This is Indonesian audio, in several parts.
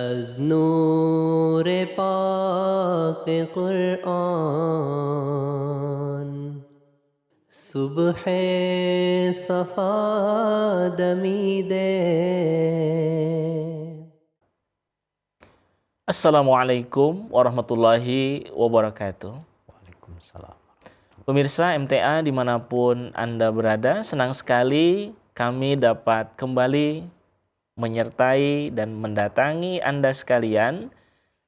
از نور پاک قرآن صبح صفا دمیده. Assalamualaikum warahmatullahi wabarakatuh. Waalaikumsalam. Pemirsa MTA dimanapun Anda berada, senang sekali kami dapat kembali menyertai dan mendatangi Anda sekalian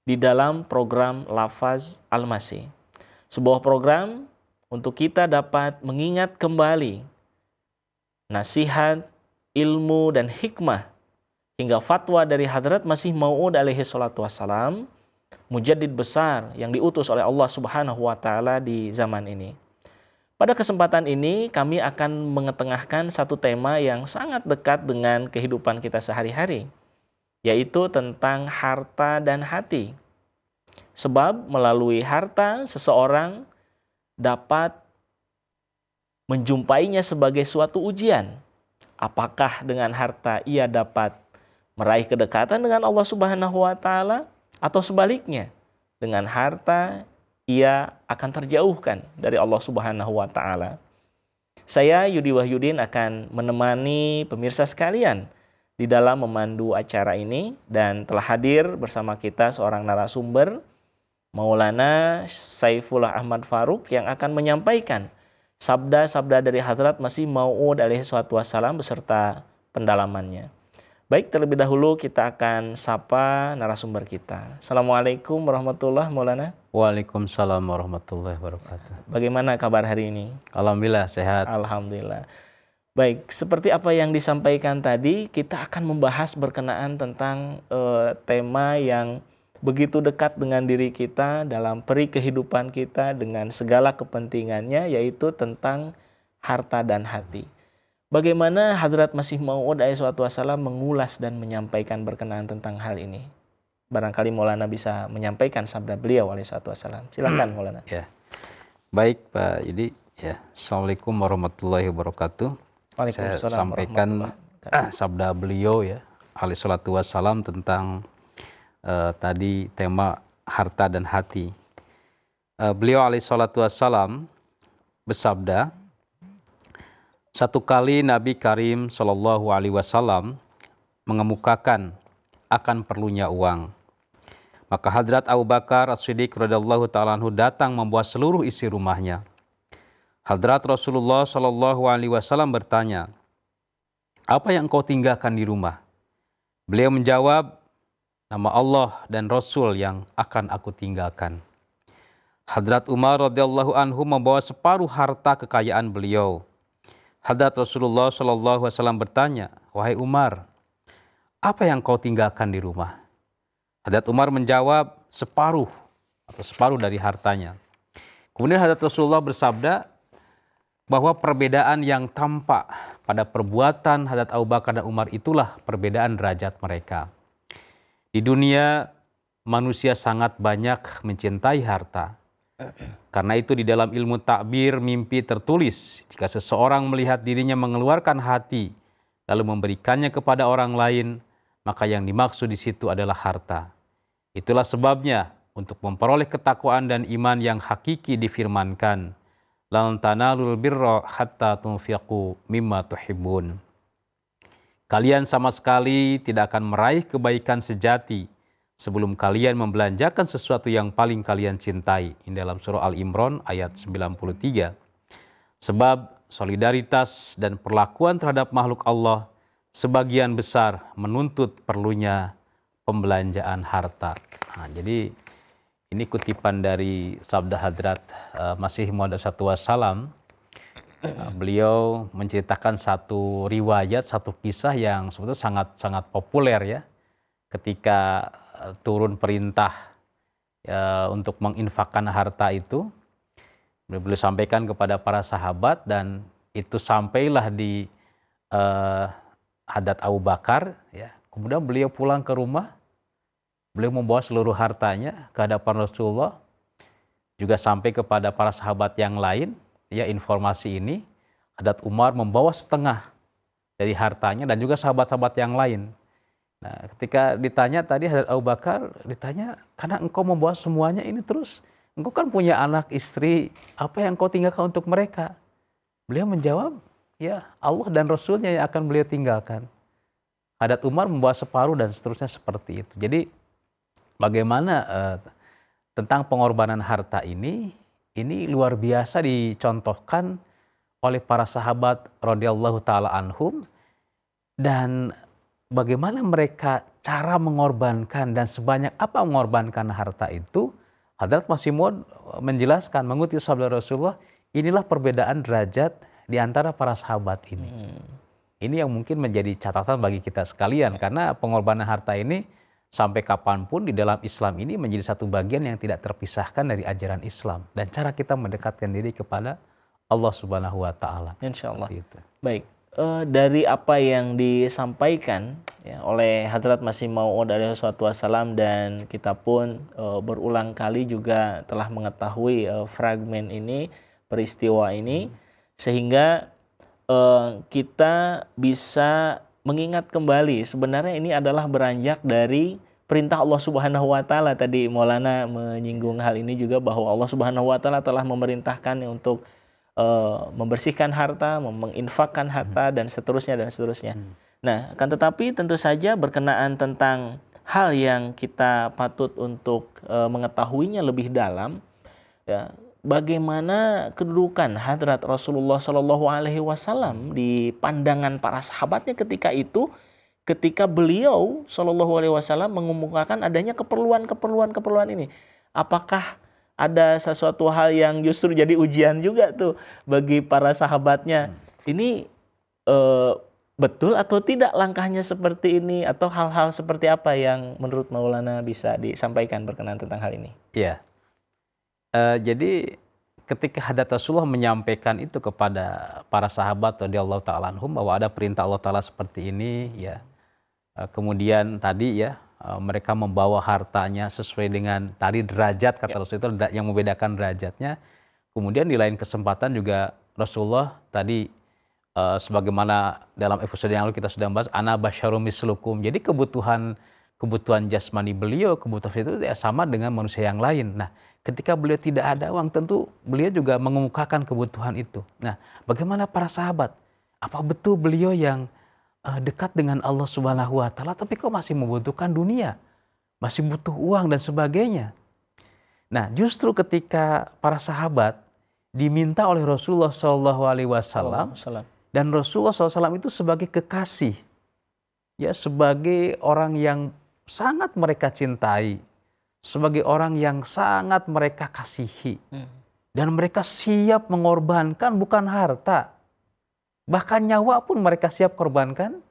di dalam program Lafaz Al-Masih. Sebuah program untuk kita dapat mengingat kembali nasihat, ilmu, dan hikmah hingga fatwa dari Hadrat Masih Maud alaihi salatu wassalam, mujaddid besar yang diutus oleh Allah Subhanahu wa taala di zaman ini. Pada kesempatan ini kami akan mengetengahkan satu tema yang sangat dekat dengan kehidupan kita sehari-hari, yaitu tentang harta dan hati. Sebab melalui harta seseorang dapat menjumpainya sebagai suatu ujian. Apakah dengan harta ia dapat meraih kedekatan dengan Allah Subhanahu wa taala, atau sebaliknya, dengan harta ia akan terjauhkan dari Allah Subhanahu wa taala. Saya Yudi Wahyudin akan menemani pemirsa sekalian di dalam memandu acara ini, dan telah hadir bersama kita seorang narasumber, Maulana Saifullah Ahmad Faruk, yang akan menyampaikan sabda-sabda dari Hadrat Masih Maud alaihi salatu wassalam beserta pendalamannya. Baik, terlebih dahulu kita akan sapa narasumber kita. Assalamualaikum warahmatullahi wabarakatuh, Maulana. Waalaikumsalam warahmatullahi wabarakatuh. Bagaimana kabar hari ini? Alhamdulillah sehat. Alhamdulillah. Baik, seperti apa yang disampaikan tadi, kita akan membahas berkenaan tentang tema yang begitu dekat dengan diri kita dalam peri kehidupan kita dengan segala kepentingannya, yaitu tentang harta dan hati. Bagaimana Hadrat Masih Maud alaihi salatu wassalam mengulas dan menyampaikan berkenaan tentang hal ini? Barangkali Maulana bisa menyampaikan sabda beliau alaihi salatu wassalam. Silakan Maulana. Ya. Baik Pak Yudi. Ya. Assalamualaikum warahmatullahi wabarakatuh. Saya sampaikan sabda beliau ya alaihi salatu wassalam tentang tadi tema harta dan hati. Beliau alaihi salatu wassalam bersabda, satu kali Nabi Karim Shallallahu Alaihi Wasallam mengemukakan akan perlunya uang. Maka Hadrat Abu Bakar As-Siddiq radhiyallahu ta'ala anhu datang membawa seluruh isi rumahnya. Hadrat Rasulullah Shallallahu Alaihi Wasallam bertanya, apa yang kau tinggalkan di rumah? Beliau menjawab, nama Allah dan Rasul yang akan aku tinggalkan. Hadrat Umar radhiyallahu anhu membawa separuh harta kekayaan beliau. Hadrat Rasulullah Shallallahu Alaihi Wasallam bertanya, wahai Umar, apa yang kau tinggalkan di rumah? Hadrat Umar menjawab, separuh dari hartanya. Kemudian Hadrat Rasulullah bersabda bahwa perbedaan yang tampak pada perbuatan Hadrat Abu Bakar dan Umar itulah perbedaan derajat mereka. Di dunia manusia sangat banyak mencintai harta. Karena itu di dalam ilmu takbir mimpi tertulis, jika seseorang melihat dirinya mengeluarkan hati lalu memberikannya kepada orang lain, maka yang dimaksud di situ adalah harta. Itulah sebabnya untuk memperoleh ketakwaan dan iman yang hakiki difirmankan, lan tanalul birra hatta tunfiqu mimma tuhibbun. Kalian sama sekali tidak akan meraih kebaikan sejati sebelum kalian membelanjakan sesuatu yang paling kalian cintai. Ini dalam surah Al-Imran ayat 93. Sebab solidaritas dan perlakuan terhadap makhluk Allah sebagian besar menuntut perlunya pembelanjaan harta. Nah, jadi ini kutipan dari sabda Hadrat Masih Maud alaihi salatu wassalam. Beliau menceritakan satu riwayat, satu kisah yang sebetulnya sangat populer ya. Ketika turun perintah untuk menginfakkan harta itu, beliau sampaikan kepada para sahabat, dan itu sampailah di Hadrat Abu Bakar ya. Kemudian beliau pulang ke rumah, beliau membawa seluruh hartanya ke hadapan Rasulullah, juga sampai kepada para sahabat yang lain ya informasi ini. Hadrat Umar membawa setengah dari hartanya dan juga sahabat-sahabat yang lain. Nah, ketika ditanya tadi Hadrat Abu Bakar, ditanya, karena engkau membawa semuanya ini terus, engkau kan punya anak, istri, apa yang engkau tinggalkan untuk mereka? Beliau menjawab, ya Allah dan Rasulnya yang akan beliau tinggalkan. Hadrat Umar membawa separuh dan seterusnya seperti itu. Jadi bagaimana tentang pengorbanan harta ini luar biasa dicontohkan oleh para sahabat radhiyallahu taala anhum, dan bagaimana mereka cara mengorbankan dan sebanyak apa mengorbankan harta itu. Hadrat Masih Maud menjelaskan, mengutip sabda Rasulullah, inilah perbedaan derajat di antara para sahabat ini. Ini yang mungkin menjadi catatan bagi kita sekalian, karena pengorbanan harta ini sampai kapanpun di dalam Islam ini menjadi satu bagian yang tidak terpisahkan dari ajaran Islam dan cara kita mendekatkan diri kepada Allah Subhanahu wa taala. Insyaallah. Baik. Dari apa yang disampaikan ya, oleh Hadrat Masih Maud alaihi wassalam, dan kita pun berulang kali juga telah mengetahui fragmen ini, peristiwa ini, sehingga kita bisa mengingat kembali sebenarnya ini adalah beranjak dari perintah Allah Subhanahu wa taala. Tadi Maulana menyinggung hal ini juga, bahwa Allah Subhanahu wa taala telah memerintahkan untuk membersihkan harta, menginfakkan harta, dan seterusnya dan seterusnya. Nah, akan tetapi tentu saja berkenaan tentang hal yang kita patut untuk mengetahuinya lebih dalam, ya, bagaimana kedudukan Hadrat Rasulullah Shallallahu Alaihi Wasallam di pandangan para sahabatnya ketika itu, ketika beliau Shallallahu Alaihi Wasallam mengemukakan adanya keperluan ini. Apakah ada sesuatu hal yang justru jadi ujian juga tuh bagi para sahabatnya? Ini betul atau tidak langkahnya seperti ini, atau hal-hal seperti apa yang menurut Maulana bisa disampaikan berkenaan tentang hal ini? Iya. Jadi ketika Hadrat Rasulullah menyampaikan itu kepada para sahabat radhiyallahu taala anhum bahwa ada perintah Allah taala seperti ini, ya. Kemudian tadi ya, mereka membawa hartanya sesuai dengan tadi derajat, kata Rasulullah, yang membedakan derajatnya. Kemudian di lain kesempatan juga Rasulullah tadi sebagaimana dalam episode yang lalu kita sudah bahas, ana basyarum mislukum. Jadi kebutuhan jasmani beliau, kebutuhan itu ya sama dengan manusia yang lain. Nah, ketika beliau tidak ada uang, tentu beliau juga mengemukakan kebutuhan itu. Nah, bagaimana para sahabat? Apa betul beliau yang dekat dengan Allah Subhanahu wa taala, tapi kok masih membutuhkan dunia, masih butuh uang dan sebagainya? Nah, justru ketika para sahabat diminta oleh Rasulullah Shallallahu Alaihi Wasallam, dan Rasulullah SAW itu sebagai kekasih, ya, sebagai orang yang sangat mereka cintai, sebagai orang yang sangat mereka kasihi, dan mereka siap mengorbankan bukan harta, bahkan nyawa pun mereka siap korbankan,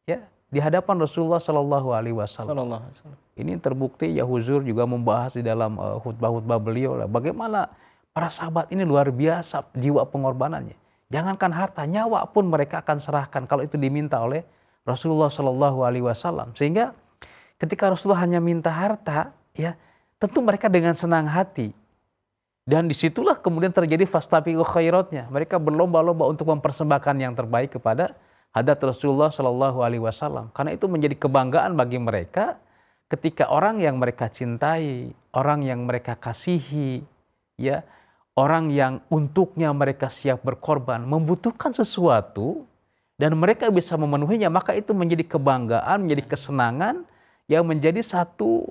ya, di hadapan Rasulullah Shallallahu Alaihi Wasallam. Ini terbukti, ya, Huzur juga membahas di dalam khutbah-khutbah beliau lah, bagaimana para sahabat ini luar biasa jiwa pengorbanannya. Jangankan harta, nyawa pun mereka akan serahkan kalau itu diminta oleh Rasulullah Shallallahu Alaihi Wasallam. Sehingga ketika Rasulullah hanya minta harta, ya, tentu mereka dengan senang hati. Dan disitulah kemudian terjadi fastabiqul khairatnya. Mereka berlomba-lomba untuk mempersembahkan yang terbaik kepada Hadrat Rasulullah Shallallahu Alaihi Wasallam. Karena itu menjadi kebanggaan bagi mereka ketika orang yang mereka cintai, orang yang mereka kasihi, ya, orang yang untuknya mereka siap berkorban, membutuhkan sesuatu dan mereka bisa memenuhinya, maka itu menjadi kebanggaan, menjadi kesenangan, yang menjadi satu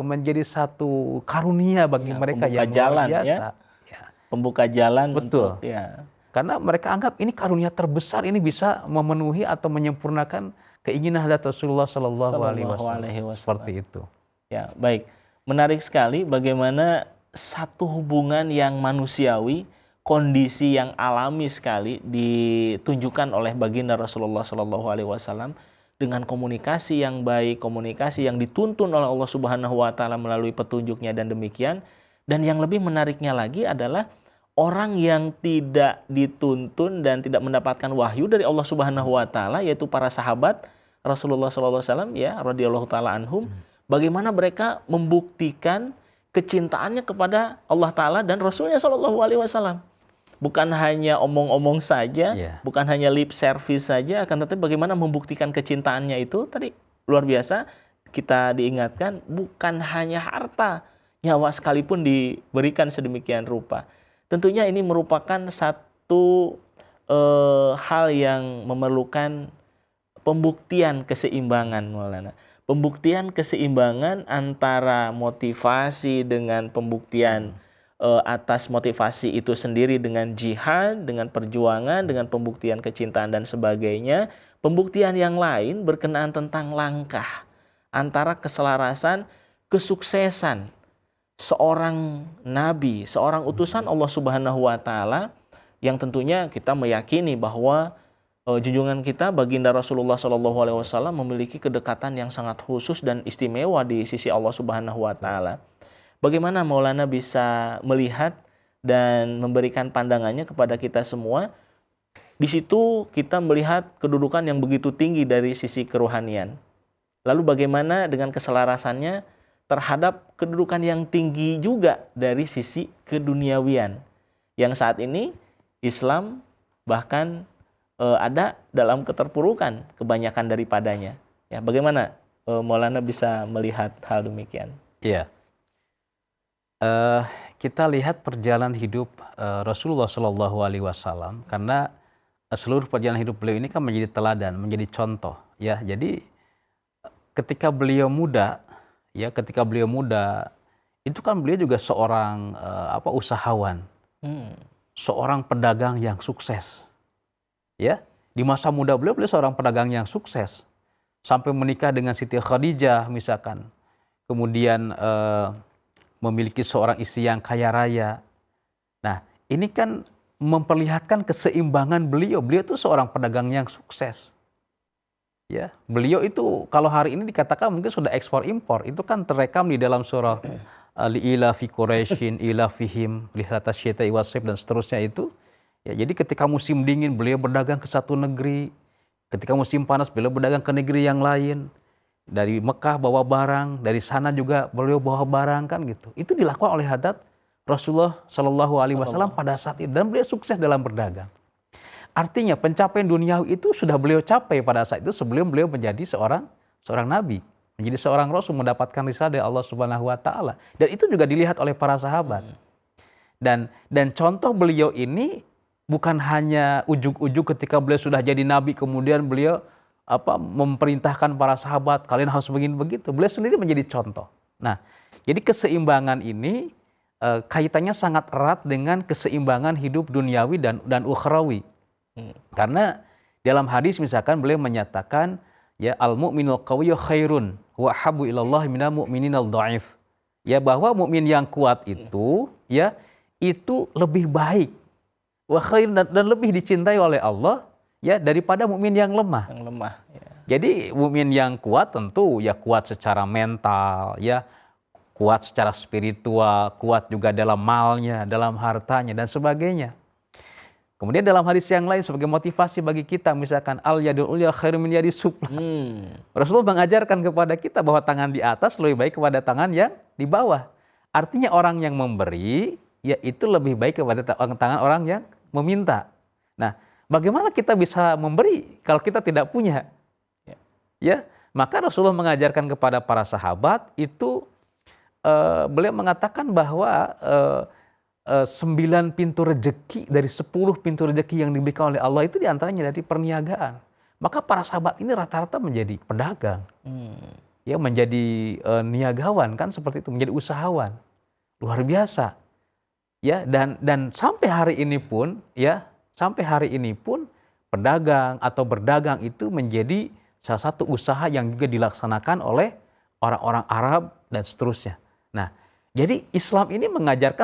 menjadi satu karunia bagi mereka yang luar biasa. Ya. Pembuka jalan. Betul. Untuk, ya. Karena mereka anggap ini karunia terbesar, ini bisa memenuhi atau menyempurnakan keinginan Hadrat Rasulullah Shallallahu Alaihi Wasallam. Seperti itu. Ya, baik. Menarik sekali bagaimana satu hubungan yang manusiawi, kondisi yang alami sekali ditunjukkan oleh baginda Rasulullah Shallallahu Alaihi Wasallam dengan komunikasi yang baik, komunikasi yang dituntun oleh Allah Subhanahu wa taala melalui petunjuknya dan demikian. Dan yang lebih menariknya lagi adalah orang yang tidak dituntun dan tidak mendapatkan wahyu dari Allah Subhanahu wa taala, yaitu para sahabat Rasulullah sallallahu alaihi wasallam, ya, radhiyallahu taala anhum, bagaimana mereka membuktikan kecintaannya kepada Allah taala dan Rasulnya sallallahu alaihi wasallam. Bukan hanya omong-omong saja, bukan hanya lip service saja, akan tetapi bagaimana membuktikan kecintaannya itu tadi luar biasa kita diingatkan bukan hanya harta, nyawa sekalipun diberikan sedemikian rupa. Tentunya ini merupakan satu hal yang memerlukan pembuktian keseimbangan, Maulana. Pembuktian keseimbangan antara motivasi dengan pembuktian atas motivasi itu sendiri dengan jihad, dengan perjuangan, dengan pembuktian kecintaan dan sebagainya. Pembuktian yang lain berkenaan tentang langkah antara keselarasan, kesuksesan seorang nabi, seorang utusan Allah Subhanahu wa taala, yang tentunya kita meyakini bahwa junjungan kita baginda Rasulullah SAW memiliki kedekatan yang sangat khusus dan istimewa di sisi Allah Subhanahu wa taala. Bagaimana Maulana bisa melihat dan memberikan pandangannya kepada kita semua? Di situ kita melihat kedudukan yang begitu tinggi dari sisi kerohanian. Lalu bagaimana dengan keselarasannya terhadap kedudukan yang tinggi juga dari sisi keduniawian, yang saat ini Islam bahkan ada dalam keterpurukan kebanyakan daripadanya. Ya, bagaimana Maulana bisa melihat hal demikian? Iya. Kita lihat perjalanan hidup Rasulullah Shallallahu Alaihi Wasallam, karena seluruh perjalanan hidup beliau ini kan menjadi teladan, menjadi contoh. Ya, jadi ketika beliau muda, itu kan beliau juga seorang usahawan, seorang pedagang yang sukses. Ya, di masa muda beliau seorang pedagang yang sukses, sampai menikah dengan Siti Khadijah misalkan, kemudian memiliki seorang istri yang kaya raya. Nah, ini kan memperlihatkan keseimbangan beliau. Beliau itu seorang pedagang yang sukses. Ya, beliau itu kalau hari ini dikatakan mungkin sudah ekspor impor, itu kan terekam di dalam surah li'ila fi Quraisyin ila fihim lihatas syaitai wasif dan seterusnya itu. Ya, jadi ketika musim dingin beliau berdagang ke satu negeri, ketika musim panas beliau berdagang ke negeri yang lain. Dari Mekah bawa barang, dari sana juga beliau bawa barang, kan gitu. Itu dilakukan oleh hadrat Rasulullah Shallallahu Alaihi Wasallam pada saat itu, dan beliau sukses dalam berdagang. Artinya pencapaian duniawi itu sudah beliau capai pada saat itu sebelum beliau menjadi seorang nabi, menjadi seorang rasul, mendapatkan risalah dari Allah Subhanahu Wa Taala. Dan itu juga dilihat oleh para sahabat. Dan contoh beliau ini bukan hanya ujug-ujug ketika beliau sudah jadi nabi kemudian beliau memerintahkan para sahabat kalian harus begini begitu. Beliau sendiri menjadi contoh. Nah, jadi keseimbangan ini kaitannya sangat erat dengan keseimbangan hidup duniawi dan ukhrawi. Karena dalam hadis misalkan beliau menyatakan ya al-mu'minul qawiyyu khairun wa habbu ilallah minal mu'mininal dha'if. Ya, bahwa mukmin yang kuat itu ya itu lebih baik wa khair dan lebih dicintai oleh Allah ya daripada mukmin yang lemah. Yang lemah ya. Jadi mukmin yang kuat tentu ya kuat secara mental ya, kuat secara spiritual, kuat juga dalam malnya, dalam hartanya dan sebagainya. Kemudian dalam hadis yang lain sebagai motivasi bagi kita misalkan al yadul ulya khairum min yadis sufla. Rasulullah mengajarkan kepada kita bahwa tangan di atas lebih baik kepada tangan yang di bawah. Artinya orang yang memberi ya itu lebih baik kepada tangan orang yang meminta. Nah, bagaimana kita bisa memberi kalau kita tidak punya? Ya, maka Rasulullah mengajarkan kepada para sahabat itu beliau mengatakan bahwa 9 pintu rejeki dari 10 pintu rejeki yang diberikan oleh Allah itu diantaranya dari perniagaan. Maka para sahabat ini rata-rata menjadi pedagang, ya menjadi niagawan kan seperti itu, menjadi usahawan luar biasa. Ya, dan sampai hari ini pun pedagang atau berdagang itu menjadi salah satu usaha yang juga dilaksanakan oleh orang-orang Arab dan seterusnya. Nah, jadi Islam ini mengajarkan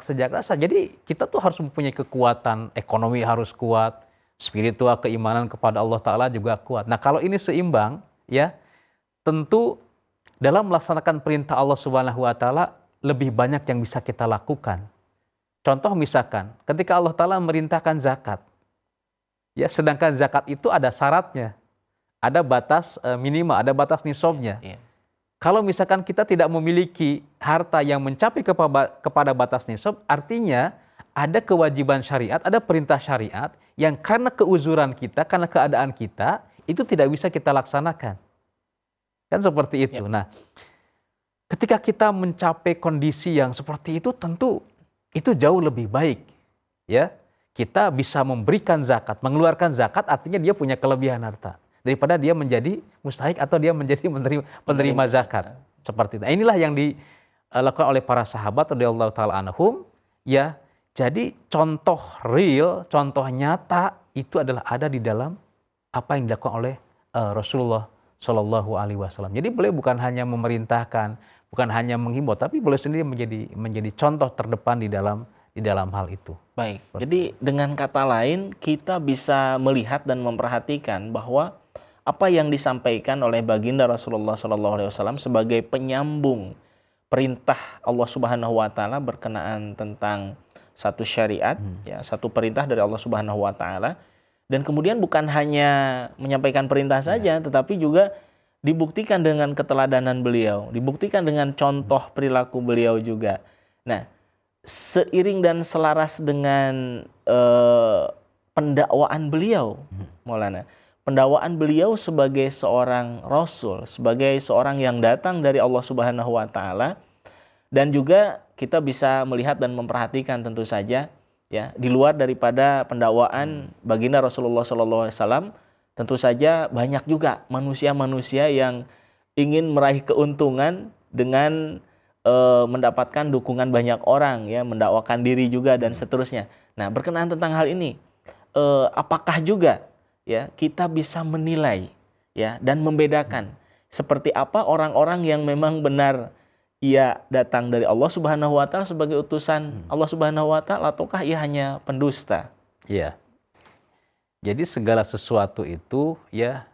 sejak dasar. Jadi kita tuh harus mempunyai kekuatan ekonomi harus kuat, spiritual keimanan kepada Allah Ta'ala juga kuat. Nah, kalau ini seimbang, ya tentu dalam melaksanakan perintah Allah Subhanahu Wa Ta'ala lebih banyak yang bisa kita lakukan. Contoh misalkan, ketika Allah Ta'ala merintahkan zakat, ya sedangkan zakat itu ada syaratnya, ada batas minimal, ada batas nisabnya. Kalau misalkan kita tidak memiliki harta yang mencapai kepada batas nisab, artinya ada kewajiban syariat, ada perintah syariat yang karena keuzuran kita, karena keadaan kita, itu tidak bisa kita laksanakan. Kan seperti itu. Nah, ketika kita mencapai kondisi yang seperti itu, tentu itu jauh lebih baik. Ya, kita bisa memberikan zakat, mengeluarkan zakat artinya dia punya kelebihan harta daripada dia menjadi mustahik atau dia menjadi penerima zakat. Seperti itu. Nah, inilah yang dilakukan oleh para sahabat radhiyallahu taala anhum. Ya, jadi contoh real, contoh nyata itu adalah ada di dalam apa yang dilakukan oleh Rasulullah Shallallahu Alaihi Wasallam. Jadi beliau bukan hanya memerintahkan, bukan hanya menghimbau, tapi beliau sendiri menjadi contoh terdepan di dalam hal itu. Baik. Jadi dengan kata lain kita bisa melihat dan memperhatikan bahwa apa yang disampaikan oleh baginda Rasulullah Shallallahu Alaihi Wasallam sebagai penyambung perintah Allah Subhanahu Wa Taala berkenaan tentang satu syariat, ya, satu perintah dari Allah Subhanahu Wa Taala. Dan kemudian bukan hanya menyampaikan perintah saja, tetapi juga dibuktikan dengan keteladanan beliau, dibuktikan dengan contoh perilaku beliau juga. Nah, seiring dan selaras dengan pendakwaan beliau, Maulana, pendakwaan beliau sebagai seorang Rasul, sebagai seorang yang datang dari Allah Subhanahu Wa Taala, dan juga kita bisa melihat dan memperhatikan tentu saja, ya, di luar daripada pendakwaan baginda Rasulullah SAW, tentu saja banyak juga manusia-manusia yang ingin meraih keuntungan dengan mendapatkan dukungan banyak orang, ya, mendakwakan diri juga dan seterusnya. Nah, berkenaan tentang hal ini, apakah juga, ya, kita bisa menilai, ya, dan membedakan seperti apa orang-orang yang memang benar ia datang dari Allah Subhanahu Wa Taala sebagai utusan Allah Subhanahu Wa Taala, ataukah ia hanya pendusta? Iya. Jadi segala sesuatu itu, ya,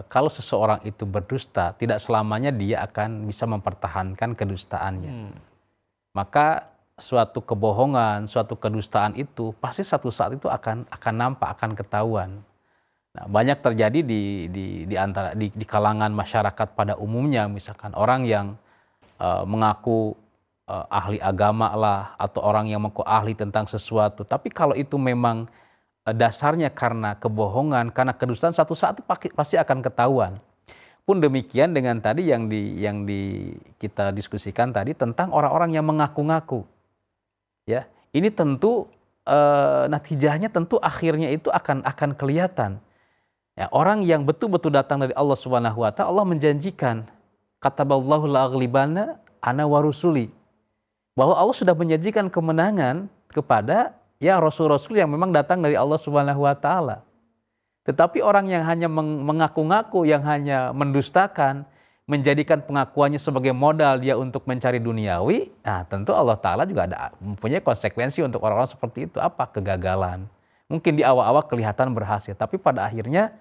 kalau seseorang itu berdusta, tidak selamanya dia akan bisa mempertahankan kedustaannya. Maka suatu kebohongan, suatu kedustaan itu pasti satu saat itu akan nampak, akan ketahuan. Nah, banyak terjadi di kalangan masyarakat pada umumnya, misalkan orang yang mengaku ahli agama lah, atau orang yang mengaku ahli tentang sesuatu, tapi kalau itu memang dasarnya karena kebohongan, karena kedustaan, satu saat itu pasti akan ketahuan. Pun demikian dengan tadi yang kita diskusikan tadi tentang orang-orang yang mengaku-ngaku, ya, ini tentu natijahnya tentu akhirnya itu akan kelihatan. Ya, orang yang betul-betul datang dari Allah Subhanahu Wa Taala, Allah menjanjikan, kataballahu la'aghlibanna ana wa rusuli, bahwa Allah sudah menjanjikan kemenangan kepada, ya, rasul-rasul yang memang datang dari Allah Subhanahu Wa Taala. Tetapi orang yang hanya mengaku-ngaku, yang hanya mendustakan, menjadikan pengakuannya sebagai modal dia untuk mencari duniawi, nah tentu Allah Ta'ala juga mempunyai konsekuensi untuk orang-orang seperti itu. Apa? Kegagalan. Mungkin di awal-awal kelihatan berhasil, tapi pada akhirnya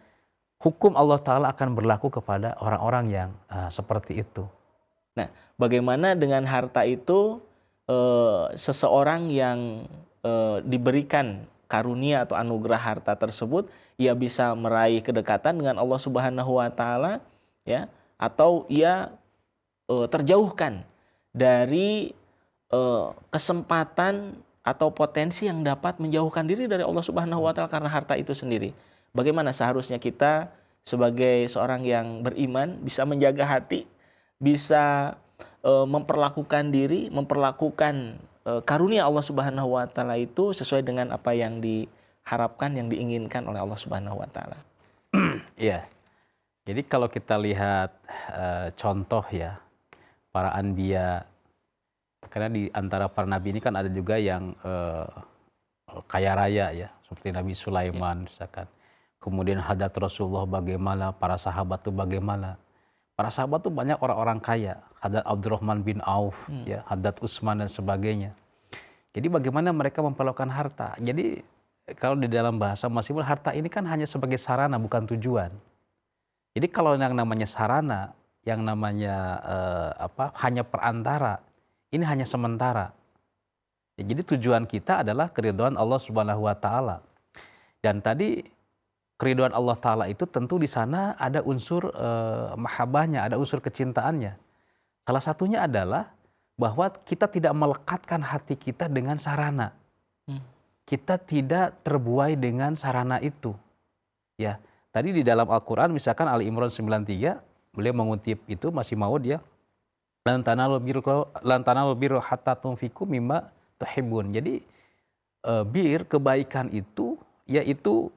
hukum Allah Ta'ala akan berlaku kepada orang-orang yang seperti itu. Nah, bagaimana dengan harta itu, seseorang yang diberikan karunia atau anugerah harta tersebut, ia bisa meraih kedekatan dengan Allah Subhanahu Wa Taala, ya, atau ia terjauhkan dari kesempatan atau potensi yang dapat menjauhkan diri dari Allah Subhanahu Wa Taala karena harta itu sendiri. Bagaimana seharusnya kita sebagai seorang yang beriman bisa menjaga hati, bisa memperlakukan diri, memperlakukan karunia Allah Subhanahu Wa Taala itu sesuai dengan apa yang diharapkan, yang diinginkan oleh Allah Subhanahu Wa Taala. Iya. Jadi kalau kita lihat contoh, ya, para anbiya, karena di antara para nabi ini kan ada juga yang kaya raya, ya, seperti Nabi Sulaiman, misalkan. Kemudian hadat Rasulullah bagaimana, para sahabat itu bagaimana. Para sahabat itu banyak orang-orang kaya, hadat Abdurrahman bin Auf, ya, hadat Utsman dan sebagainya. Jadi bagaimana mereka memperlakukan harta. Jadi kalau di dalam bahasa masih harta ini kan hanya sebagai sarana, bukan tujuan. Jadi kalau yang namanya sarana, yang namanya hanya perantara, ini hanya sementara. Ya, jadi tujuan kita adalah keridhaan Allah Subhanahu Wa Taala. Dan tadi keridhaan Allah Ta'ala itu tentu di sana ada unsur mahabbahnya, ada unsur kecintaannya. Salah satunya adalah bahwa kita tidak melekatkan hati kita dengan sarana. Kita tidak terbuai dengan sarana itu. Ya, tadi di dalam Al-Quran misalkan Ali Imran 93, beliau mengutip itu Masih Maud ya, lan tanalul birra hatta tunfiqu mimma tuhibbun. Jadi kebaikan itu yaitu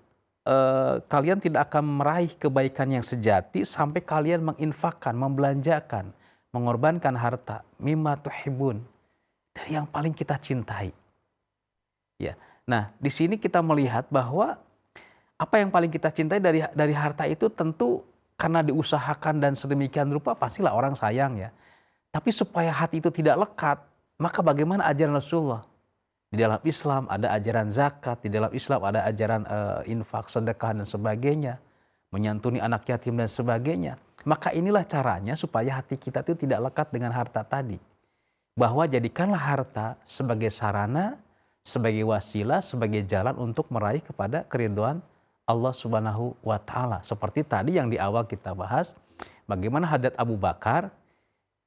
kalian tidak akan meraih kebaikan yang sejati sampai kalian menginfakkan, membelanjakan, mengorbankan harta mimma tuhibbun, dari yang paling kita cintai. Ya. Nah, di sini kita melihat bahwa apa yang paling kita cintai dari harta itu tentu karena diusahakan dan sedemikian rupa pastilah orang sayang ya. Tapi supaya hati itu tidak lekat, maka bagaimana ajaran Rasulullah? Di dalam Islam ada ajaran zakat, di dalam Islam ada ajaran infak, sedekah dan sebagainya, menyantuni anak yatim dan sebagainya. Maka inilah caranya supaya hati kita itu tidak lekat dengan harta tadi. Bahwa jadikanlah harta sebagai sarana, sebagai wasilah, sebagai jalan untuk meraih kepada keridhaan Allah Subhanahu wa Ta'ala. Seperti tadi yang di awal kita bahas, bagaimana Hadrat Abu Bakar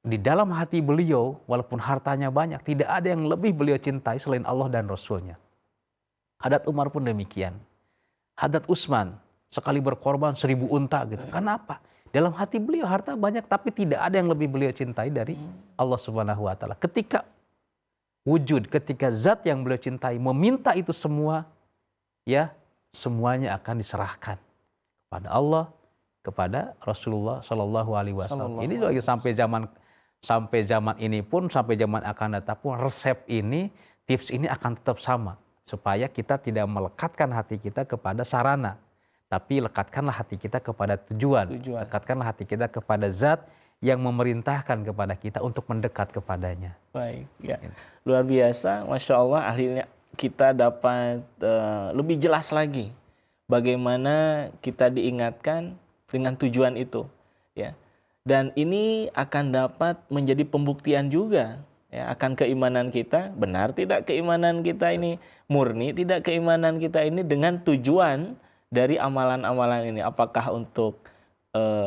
di dalam hati beliau, walaupun hartanya banyak, tidak ada yang lebih beliau cintai selain Allah dan Rasulnya. Hadrat Umar pun demikian. Hadrat Utsman sekali berkorban 1000 unta gitu. Kenapa? Dalam hati beliau harta banyak, tapi tidak ada yang lebih beliau cintai dari Allah Subhanahu wa Ta'ala. Ketika ketika zat yang beliau cintai meminta itu semua, ya semuanya akan diserahkan kepada Allah, kepada Rasulullah Shallallahu Alaihi Wasallam. Ini lagi sampai zaman ini pun, sampai zaman akan datang pun, resep ini, tips ini akan tetap sama. Supaya kita tidak melekatkan hati kita kepada sarana, tapi lekatkanlah hati kita kepada tujuan. Lekatkanlah hati kita kepada zat yang memerintahkan kepada kita untuk mendekat kepadanya. Baik, ya. Luar biasa, Masya Allah, akhirnya kita dapat lebih jelas lagi bagaimana kita diingatkan dengan tujuan itu, ya. Dan ini akan dapat menjadi pembuktian juga ya, akan keimanan kita, benar tidak keimanan kita ini murni, tidak keimanan kita ini dengan tujuan dari amalan-amalan ini. Apakah untuk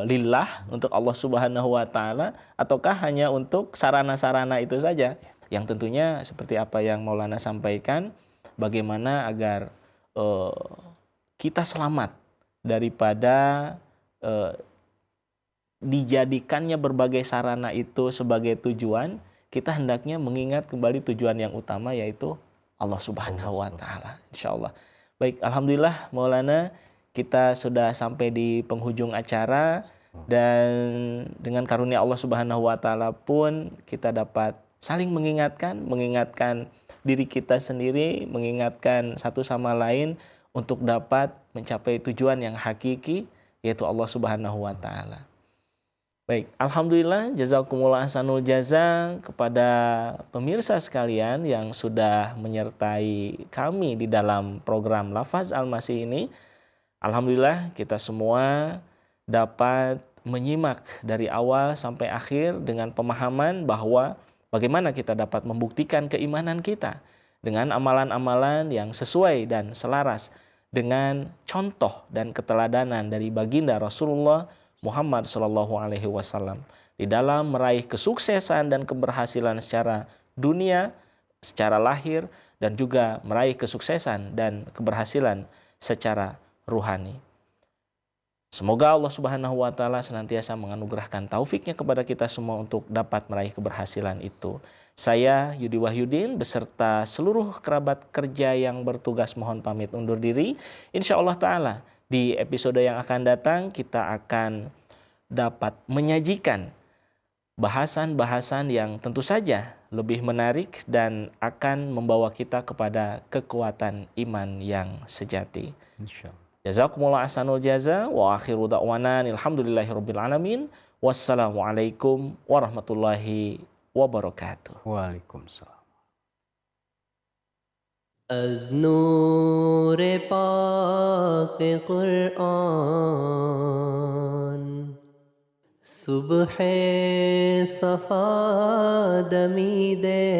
lillah, untuk Allah Subhanahu wa Ta'ala, ataukah hanya untuk sarana-sarana itu saja. Yang tentunya seperti apa yang Maulana sampaikan, bagaimana agar kita selamat daripada dijadikannya berbagai sarana itu sebagai tujuan. Kita hendaknya mengingat kembali tujuan yang utama, yaitu Allah Subhanahu wa Ta'ala, insyaallah. Baik, alhamdulillah Maulana, kita sudah sampai di penghujung acara, dan dengan karunia Allah Subhanahu wa Ta'ala pun kita dapat saling mengingatkan diri kita sendiri, mengingatkan satu sama lain untuk dapat mencapai tujuan yang hakiki, yaitu Allah Subhanahu wa Ta'ala. Baik, alhamdulillah, jazakumullah ahsanul jaza kepada pemirsa sekalian yang sudah menyertai kami di dalam program Lafaz Al-Masih ini. Alhamdulillah, kita semua dapat menyimak dari awal sampai akhir dengan pemahaman bahwa bagaimana kita dapat membuktikan keimanan kita dengan amalan-amalan yang sesuai dan selaras dengan contoh dan keteladanan dari baginda Rasulullah Muhammad Sallallahu Alaihi Wasallam di dalam meraih kesuksesan dan keberhasilan secara dunia, secara lahir, dan juga meraih kesuksesan dan keberhasilan secara ruhani. Semoga Allah Subhanahu wa Ta'ala senantiasa menganugerahkan taufiknya kepada kita semua untuk dapat meraih keberhasilan itu. Saya Yudi Wahyudin beserta seluruh kerabat kerja yang bertugas mohon pamit undur diri. Insya Allah Ta'ala di episode yang akan datang kita akan dapat menyajikan bahasan-bahasan yang tentu saja lebih menarik dan akan membawa kita kepada kekuatan iman yang sejati. Insyaallah. Jazakumullah ahsanul jaza wa akhiru da'wana alhamdulillahirabbil alamin. Wassalamualaikum warahmatullahi wabarakatuh. Waalaikumsalam. از نور پاک قرآن صبح صفا دمیده